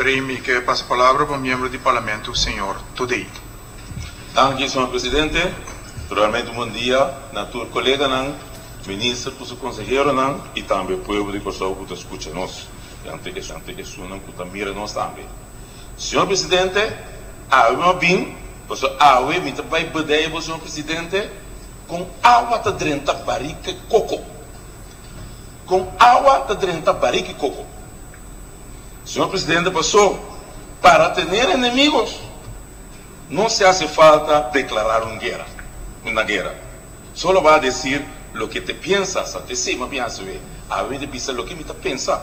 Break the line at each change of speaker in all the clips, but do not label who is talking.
Remi, que passa a palavra para o membro do Parlamento, o senhor Todei.
Danke, senhor presidente. Realmente, bom dia, na tua colega, ministro, o conselheiro, e também o povo de Kosovo que escuta nós. Ante que sunam que mira nós também. Senhor presidente, a bem, porque a me vai bedeia, senhor presidente, com água de drenta barrica coco. Com água de drenta barrica coco. Senhor presidente, passou para ter inimigos. Não se hace falta declarar uma guerra. Só vai dizer o que te pensas, até cima, pensa, a ver, pensa o que me pensa.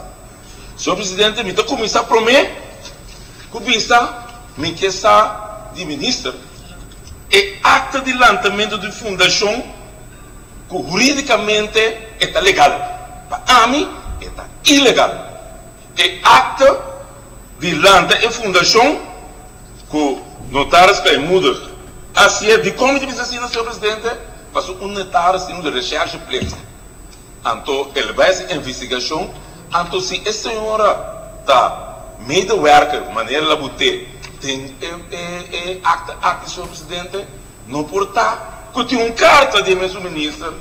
Senhor presidente, me começar a prometer que me que está de ministro e acta de lançamento de fundação que juridicamente está legal. Para mim, está ilegal. E acta de lançamento de fundação que notários que mudam. Assim é, de como de assim, senhor presidente, passou notário de recherche plena. Então, ele vai fazer investigação. Então, se a senhora está medewerker, maneira de botar, tem acta, senhor presidente, não portar, que tem carta de meu ministro,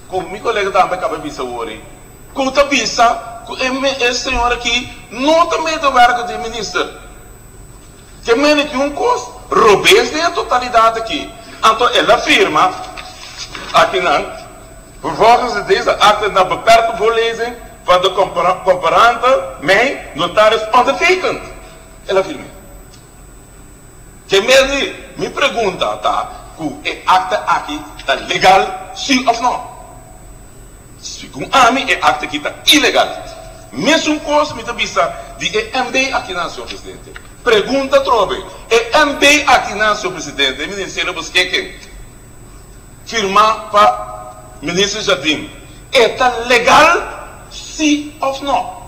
como meu colega também acaba de dizer hoje, que está pensando que a senhora aqui não está medewerker de ministro, que menos que custo, roubes de totalidade aqui. Então, ela afirma, aqui não, por volta dessa acta, não beperkt vou ler, van de comparante mij notaris ondertekend. Ela afirma. Que me pergunta, tá, que a acta aqui está legal, sim ou não? Segundo a mim, a acta aqui está ilegal. Mesmo coisa, me avisa de EMB aqui na senhor presidente. Pergunta trove, EMB aqui na senhor presidente, ministério busquei firmar para ministro Jardim. Está legal? Sim ou não?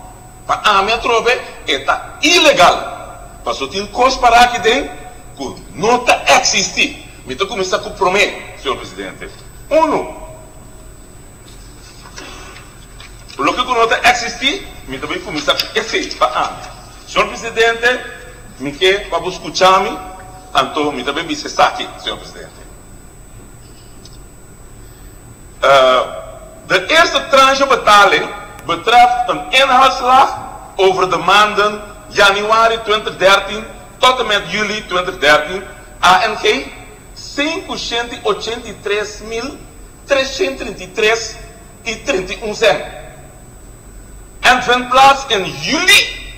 Para a minha trove, está ilegal. Passou tem coisa para aqui dentro que não está existindo. Me estou começando a comprometer, senhor presidente. Por lo que não está existindo, me também começar a existir para a minha. Senhor presidente, me quer para escutar-me, então me também está aqui, senhor presidente. De eerste tranche betaling betreft een inhaalslag over de maanden januari 2013 tot en met juli 2013, ANG 583.333,31 cent. En vindt plaats in juli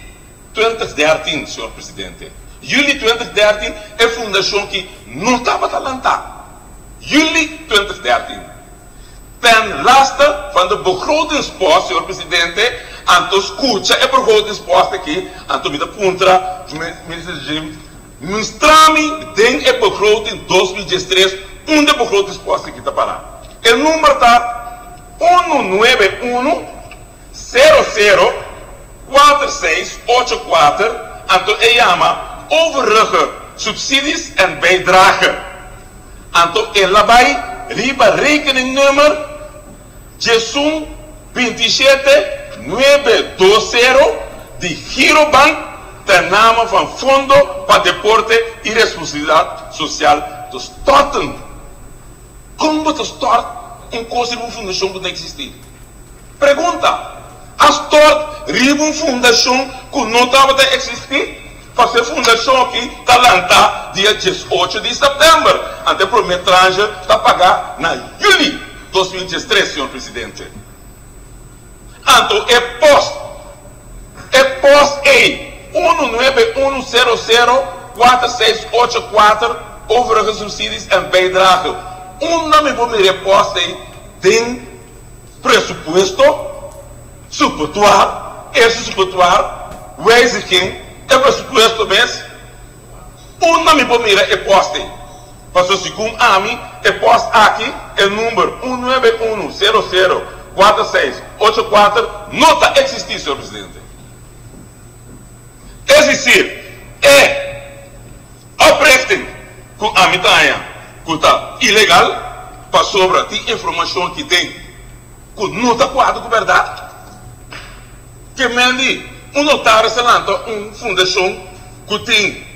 2013, senhor presidente. Juli 2013 é fundação que não estava talentada. Juli 2013. Ten laste van de begrotingspost, senhor presidente, anto escuta a begrotingspost aqui, anto me da puntra, ministro Jim, mostrame tem a begroting 2013, onde a begrotingspost aqui está parado. O número está 191-00-4684, anto chama overige subsidies en bijdragen. Anto elabai riba rekeningnummer Jesum 27920 de Girobank ten name van Fundo para Deporte e Responsabilidade Social te storten. Como te stort em coisa de uma fundação que não existe? Pergunta, a stort riba uma fundação que não estava a existir? Fazer a fundação aqui está lançada dia 18 de setembro. Até para o metragem está pagar na juli 2013, senhor presidente. Então, é post 191004684 overige subsidies en bijdrage. Nome vou me reposta tem pressuposto, suportuar, esse suportuar, wijziging, é pressuposto mesmo. Nome vou me reposta. Passou segundo a mim, é posto aqui, é número 191004684, não está existindo, senhor presidente. Existir é oprichting com a mitanha, que está ilegal, para sobre a informação que tem, que não está coado com verdade. Que mendi, notário se lança fundação que tem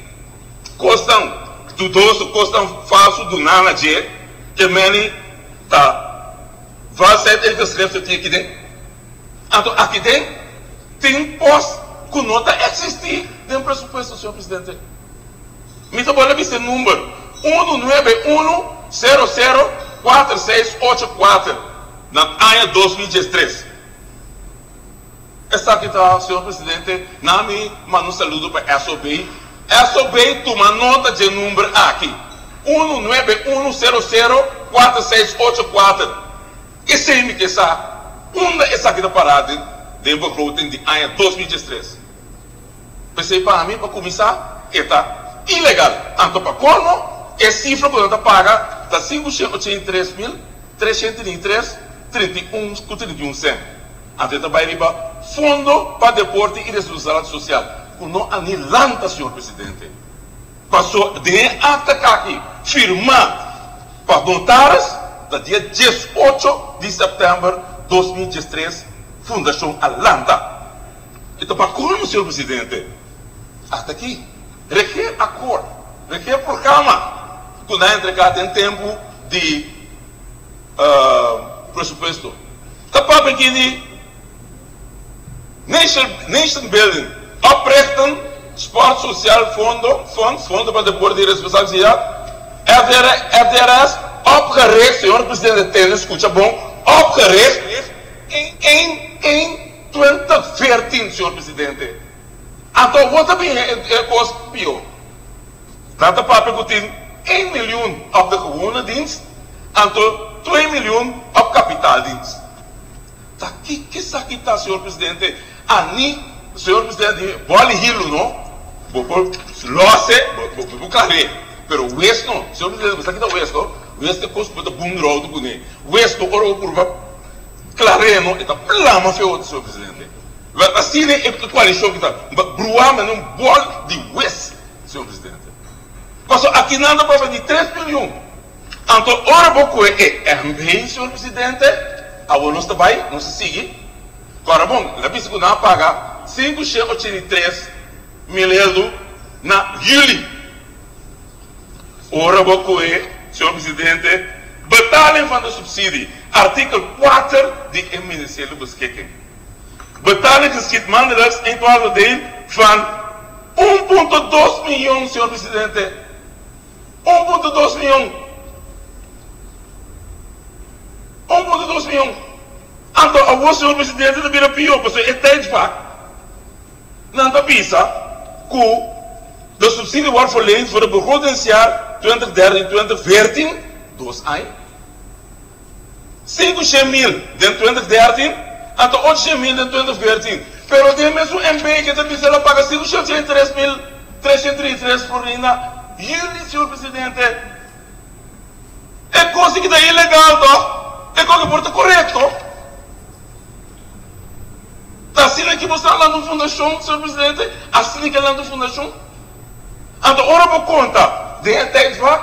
costam dudoso, costam falso do nada de que meni tá vai ser ele que escreve aqui dentro. Então aqui dentro tem posto que não está existir dentro do pressuposto, senhor presidente. Me está falando esse número 191004684 na ano 2013. Essa aqui está, senhor presidente, na minha mano saludo para a SOB. A SOB toma nota de número aqui. 191004684. Esse é que essa aqui está parada dentro do de ano 2013. Pensei para mim, para começar, está ilegal. Então, para como, a cifra que nós paga está 583.333,31 centavos. Então, vai riba fundo para deporte e responsabilidade social. Não anilanta, senhor presidente. Passou de ata aqui, firmado para notários, no dia 18 de setembro de 2013, Fundação Atlanta. Então, para como, senhor presidente? Até aqui, requer acordo, requer programa, que não é entregado em tempo de pressuposto. Está para aqui, Nation Building, oprichten Sport Social Fundo para deporte e responsabilidade. FDRS, opgericht, senhor presidente, escuta bom, opgericht em 2014, senhor presidente. Então, wat heb je kost pior? Dat de papier tem 1 miljoen op de gewone dienst, en 2 miljoen op kapitaaldienst. Dat que isso aqui está, senhor presidente? Ani, senhor presidente, vale hilo, não? Losse, vou clarear. Pero o West não, senhor presidente, você aqui está o West, não? O West é coisa para bom rodo, o West, ora, curva, clarear, não? Está plama feio, senhor presidente. Assim é a coalição que está. Bruar, mas não bol de West, senhor presidente. Passou aqui nada para de 3 milhões. Então, ora, pouco é bem, senhor presidente. A não está bem, não se segue. Agora, bom, a pista que não paga 583 milhões na julho. Ora, pouco é, senhor presidente, batalha para o subsídio. Artigo 4 de Ministério do Busquequim. Batalha que escrito maneiras em todo dele van 1,2 milhões, senhor presidente. 1,2 milhões. 1,2 milhões. Então, o senhor presidente não vira pior, porque é tempo para. Não está pensa que o subsídio vai verleend voor de begrotingsjaar 2013 e 2014, 2 anos. 500 mil em 2013. Então, 800 mil em 2014. Pero tem mesmo MB que também se paga 503.333 por ainda. E ele, senhor presidente, é coisa que está ilegal, tá? É coisa que porta correto. Está assim que você está lá no fundação, senhor presidente? Assim que é lá no fundação? Então, ora por conta, de até está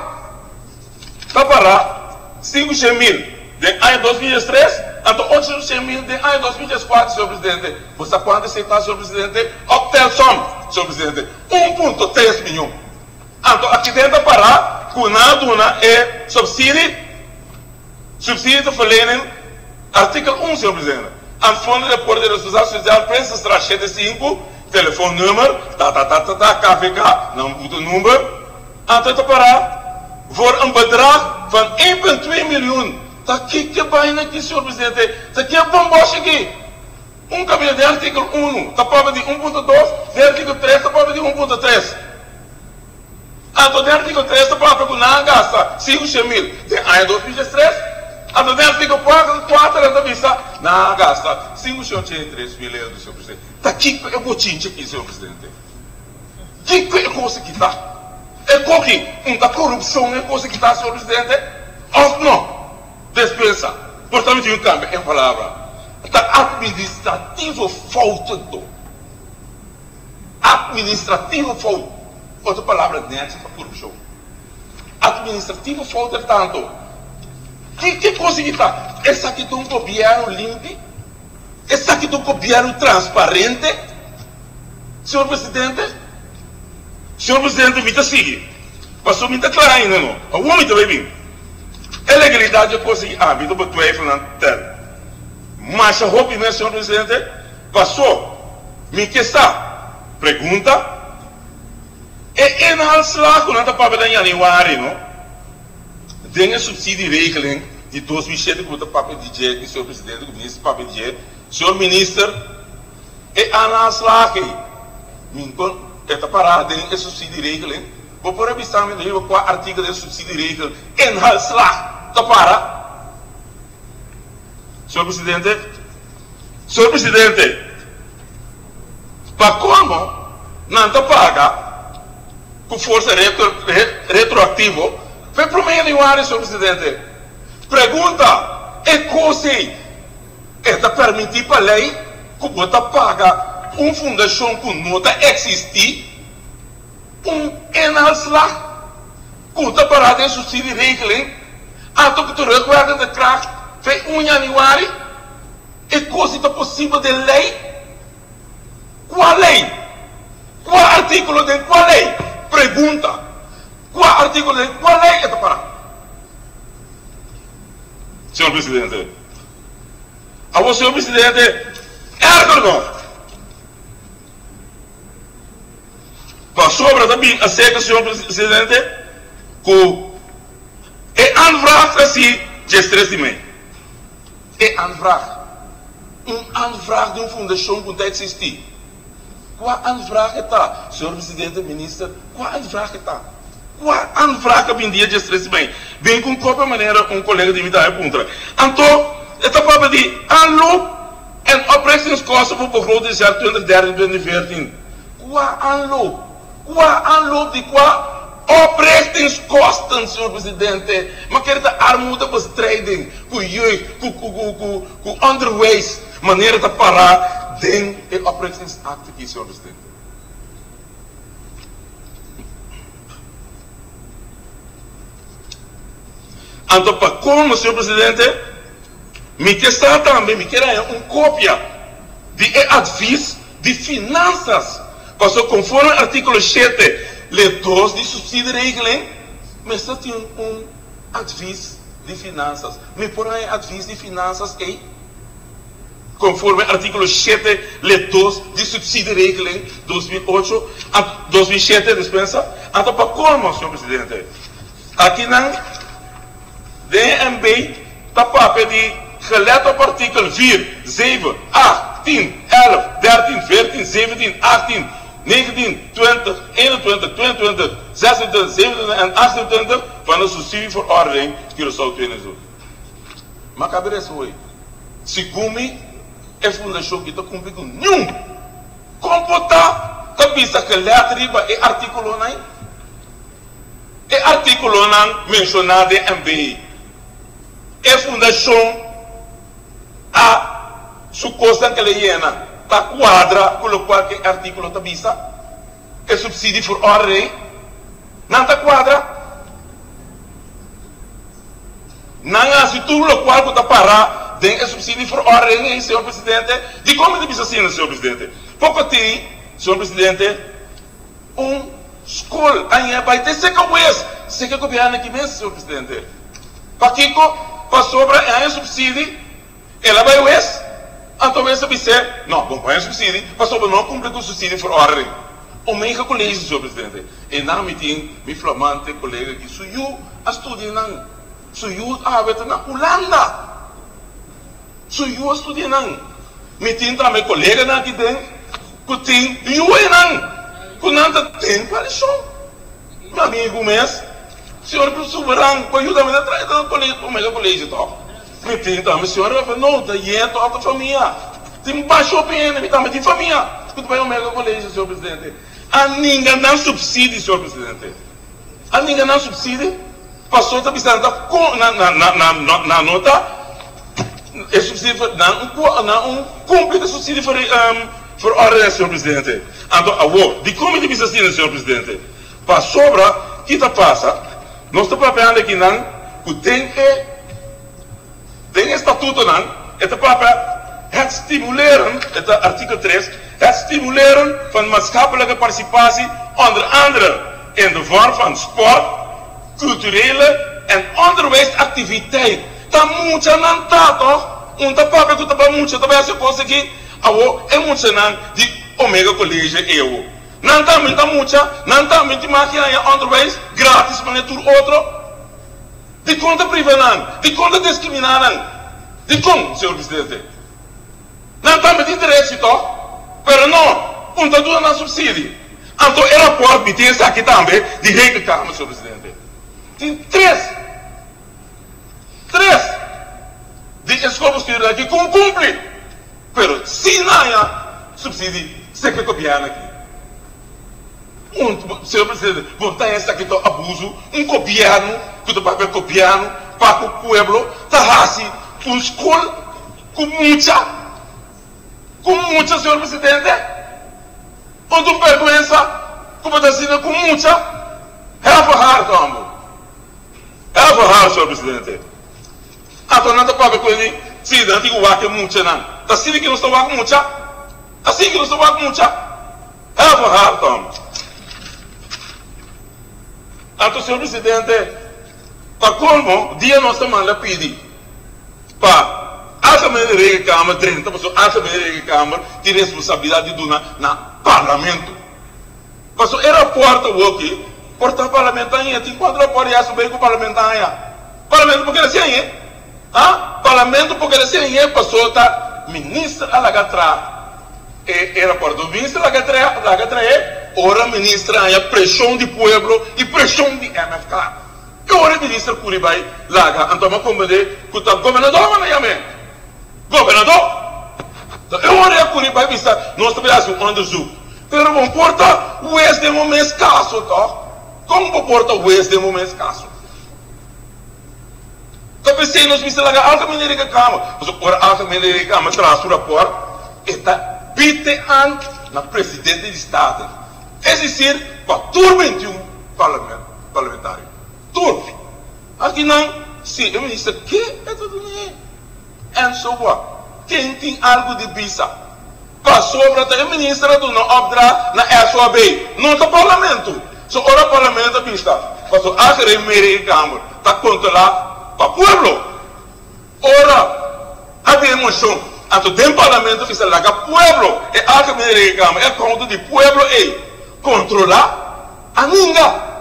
para 500 mil de ano 2003. Então, 800 mil de ano 2004, senhor presidente. Você pode aceitar, senhor presidente? Obter som, senhor presidente. 1,3 milhão. Então, aqui dentro para, com nada é subsídio de verlening, artigo 1, senhor presidente. Aan fundo de deporte de responsabilidade social, prensa extra 75, telefoonnummer, KVK, não o número. Então, para, voor bedrag van 1,2 miljoen. Tá aqui que baina aqui, senhor presidente. Tá aqui a bombocha aqui. Cabelo de artigo 1, tá para de 1,2, de artigo 3, tá para de 1,3. Então, de artigo 3, tá para que não gasta 500 mil de ano 2013. Então, de artigo 4, essa vista, não gasta 503 mil euros, senhor presidente. Tá aqui é botinho aqui, senhor presidente. Que coisa que tá? É coisa que a corrupção é coisa que tá, senhor presidente? Ou não? Despensa. Portanto, tem um câmbio em palavra. Está administrativo faltando. Administrativo faltando. Outra palavra dentro da corrupção. Administrativo falta tanto. Que coisa que está? Essa aqui é um governo limpo? Essa aqui é um governo transparente? Senhor Presidente, me sigue. Passou muito claro ainda, não? O homem também bem. A legalidade eu consegui hábito para twijfel aan ter. Mas a opinião, senhor Presidente, passou. Me que está? Pergunta. E em halslag, quando a papel em januário, não? Tem subsídio regeling de 2007, como o papel de jeito, senhor Presidente, o ministro papel de jeito. Senhor Ministro, e aan halslag, minton, esta parada em subsídio regeling. Vou por avisar me do qual artigo de subsídio regeling em halslag. Para, senhor Presidente, para como não te paga com força retroativa, foi para o meio de área, senhor Presidente. Pergunta, é coisa é permitir para a lei que você paga uma fundação que não existe, enalslag, que você parada em subsídio regeling. Ato que tu recuerda de crack, foi 1 januário, e coisa possível de lei. Qual lei? Qual artigo de qual lei? Pergunta. Qual artigo de qual lei é para? Senhor Presidente. A senhor Presidente, não. Para sobra também, a seca, senhor Presidente, que é aanvraag assim, de stress. É aanvraag. Aanvraag de uma fundação que não existe. Qual aanvraag está? Senhor Presidente, Ministro, qual aanvraag está? Qual aanvraag que vendia de stress? Bem com qualquer maneira, colega de mim está contra. Então, esta papo de aanloop en opbrengingskosten voor begrotingsjaar 2013-2014. Qual aanloop? Qual aanloop de qual? Opbrengingskosten, senhor Presidente. Maar kijk de armoedebestrijding, com jeugd, com onderwijs, maneira de parar, den e opbrengingsact aqui, senhor Presidente. Então, para como, senhor Presidente, me quer também, me quer uma cópia de adviso de finanças, passou conforme o artigo 7. Leitores de subsídio regeling, mas só tem adviso de finanças. Me põe adviso de finanças aí, conforme artigo 7, leitores de subsídio regeling 2008 a 2007, dispensa. Então, para como, senhor Presidente? Aqui na DNB, está papel de gelet op artikel 4, 7, 8, 10, 11, 13, 14, 17, 18. 19, 20, 21, 22, 26, 27 en 28 van de subsidieverordening Curaçao 2012. Maar cabe isso hoje. Segundo é fundação que está cumprindo nenhum. Computa cabeça que letra riba é artigo 9. É artigo 9 mencionado em MBI. É fundação a sucosta que ele llena. Está quadra com o qual que artigo está vista, é subsídio por ordem, não está quadra, não há se tudo o qual está parado, tem é subsídio por ordem, senhor Presidente, de como de assim, senhor Presidente, pouco tem, senhor Presidente, escola, aí vai ter seca o você quer copiar aqui mesmo, senhor Presidente, para Kiko, para sobra, é subsídio, ela vai o então essa dizer, não, bom, é subsídio, mas sobre não cumprir com o subsídio por ordem. O meu colégio, senhor Presidente, e na me flamante colega que sou eu a estudar não, sou eu a ver na Holanda, sou eu a estudar não, me tem também colega na que tem eu não, que não tem paixão, meu amigo mesmo, senhor soberano, para ajudar-me a trazer o meu colégio, tá? Me tem também, senhora, não, daí é toda a família. Tem baixo opinião, me tem família. Tudo bem, o meu colégio, senhor Presidente. A ninguém dá subsídio, senhor Presidente. A ninguém dá subsídio. Passou a pensar na nota. É subsídio, não cumpre de subsídio por ordem, senhor Presidente. Então, de como de pensar assim, senhor Presidente? Para sobra, o que passa? Nós estamos falando aqui, não, que tem estatuto não, esta papel het stimuleren, het artikel 3, het stimuleren van maatschappelijke participatie, onder andere in de vorm van sport, culturele en onderwijsactiviteit. Dan moet je dan toch, want papa kunt dat moet je dat bij ze conseguir, en moet je dan die Omega College eeuw. Dan moet je maken je onderwijs gratis van het toer outro. Die kon te priveren, die kon te discrimineren, die kon, senhor presidente. Dan met interesse toch, pero não, dat doen dan subsidie. Anto el rapport meteen aqui também de rekenkamer, senhor presidente. Tem três. Die escola aqui com cumpre. Pero se não há subsídio, se que copiar aqui. Senhor presidente, botar esse aqui do abuso, governo, que do papel copiano, para o pueblo, tá assim, com escola, com muita, senhor presidente. Onde o vergonha, como está sendo com muita, é a farrar, como? É a farrar, senhor presidente. Então não está para com ele, se não tem o ar que muita não. Está assim que não está com muita, assim que não está com muita, é a farrar, como? Então, senhor presidente, para como, dia nós estamos lá pedir, para a Câmara de Rekenkamer, 30%, a Câmara de Rekenkamer tem responsabilidade de na parlamento. Mas era porta aqui, porta parlamentar, tem quatro apoios sobre o parlamentar. Parlamento porque ele assim, parlamento porque ele assim, passou tá ministra Alagatra, era porta do ministro Alagatra ora ministra a pressão do povo e pressão de MFK. E ora ministra Curibai Laga, então como de que o governador não é governador. Eu ora Curibai vista nós trabalhamos onde zu. Pero não importa o ex de momento escasso, tá? Como importa o ex de momento escasso? Então pensei nos ministros Laga, alta mineira cama, mas ora alta mineira cama traz o rapport e tá bite an na presidente do estado. É dizer, para turma 21 parlamentares. Turma. Aqui não, se o ministro quer, é tudo nem. And so what? Quem tem algo de bisa? Passou para o ministro do não obra na SOB. Não está parlamento. So, ora parlamento vista. Passou a Câmara Câmara. Está contra lá para o povo. Ora, a emoção. Então, tem parlamento vista lá para o povo. E a Câmara Câmara é contra do povo. Controlar a ninga,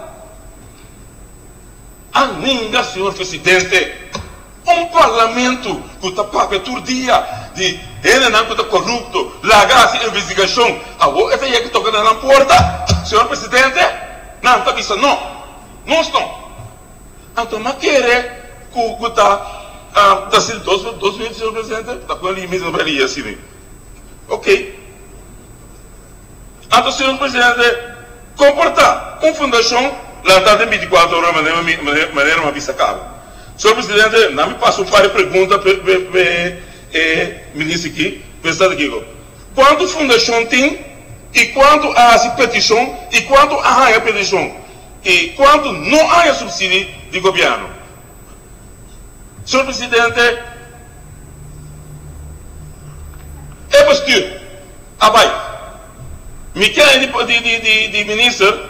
senhor presidente. Parlamento que está para todo dia de ele não está corrupto, largar a investigação. Agora é que toca na porta, senhor presidente. Não está visto, não estão. Então, mas querer que está sendo 2 minutos, senhor presidente, está com ele mesmo ali assim. Ok. Então, senhor presidente, comportar uma fundação lançada em 24 horas de maneira uma vista cabo. Senhor presidente, não me passa um par de perguntas para o ministro aqui, pensando aqui. Quanto fundação tem, e quanto há petição, e quanto há petição, e quanto não há subsídio de governo. Senhor presidente, é postura, abai. Me quer de ministro,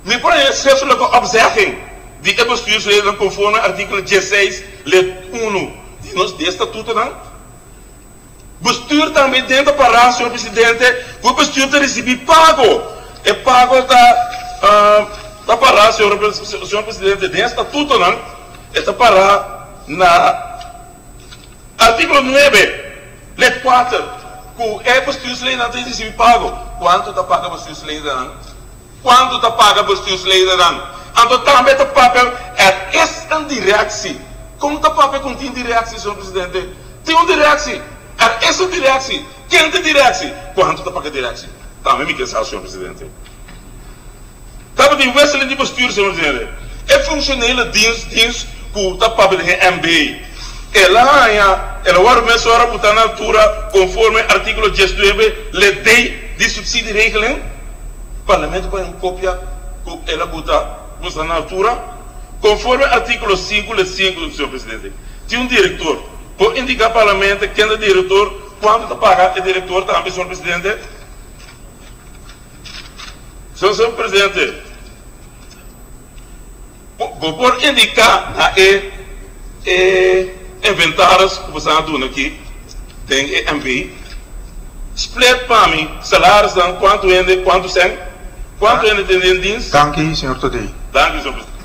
me põe certo logo observem de postura conforme artigo 16, letra 1 de nosso estatuto, não? Postura também dentro para senhor presidente, o postura receber pago, é pago da para senhor presidente dentro estatuto, não? Está para na artigo 9, letra 4, que é postura não tem receber pago. Quanto está paga para os leitores? Quanto está paga para os leitores? Então também está papel é essa direção. Como está papel com tem direção, senhor presidente? Tem um direção. É essa direção. Quem tem direção? Quanto está paga direção? Também me quer saber, senhor presidente. Estava de Wesley de postura, senhor presidente. É funcionário diz que está papel de MBA. Ela vai começar a botar na altura conforme artigo 19, lei de subsídio regeling, o parlamento põe uma cópia, ela bota na altura, conforme artigo 5, letra 5 do senhor presidente. Tem um diretor, por indicar ao parlamento quem é o diretor quanto paga o diretor também, senhor presidente? Senhor presidente, por indicar a inventários que você está dando aqui, tem MV, split para mim, salários, quanto ainda tem, quanto ainda tem.
Dank u, senhor Todei.
Dank u, senhor presidente.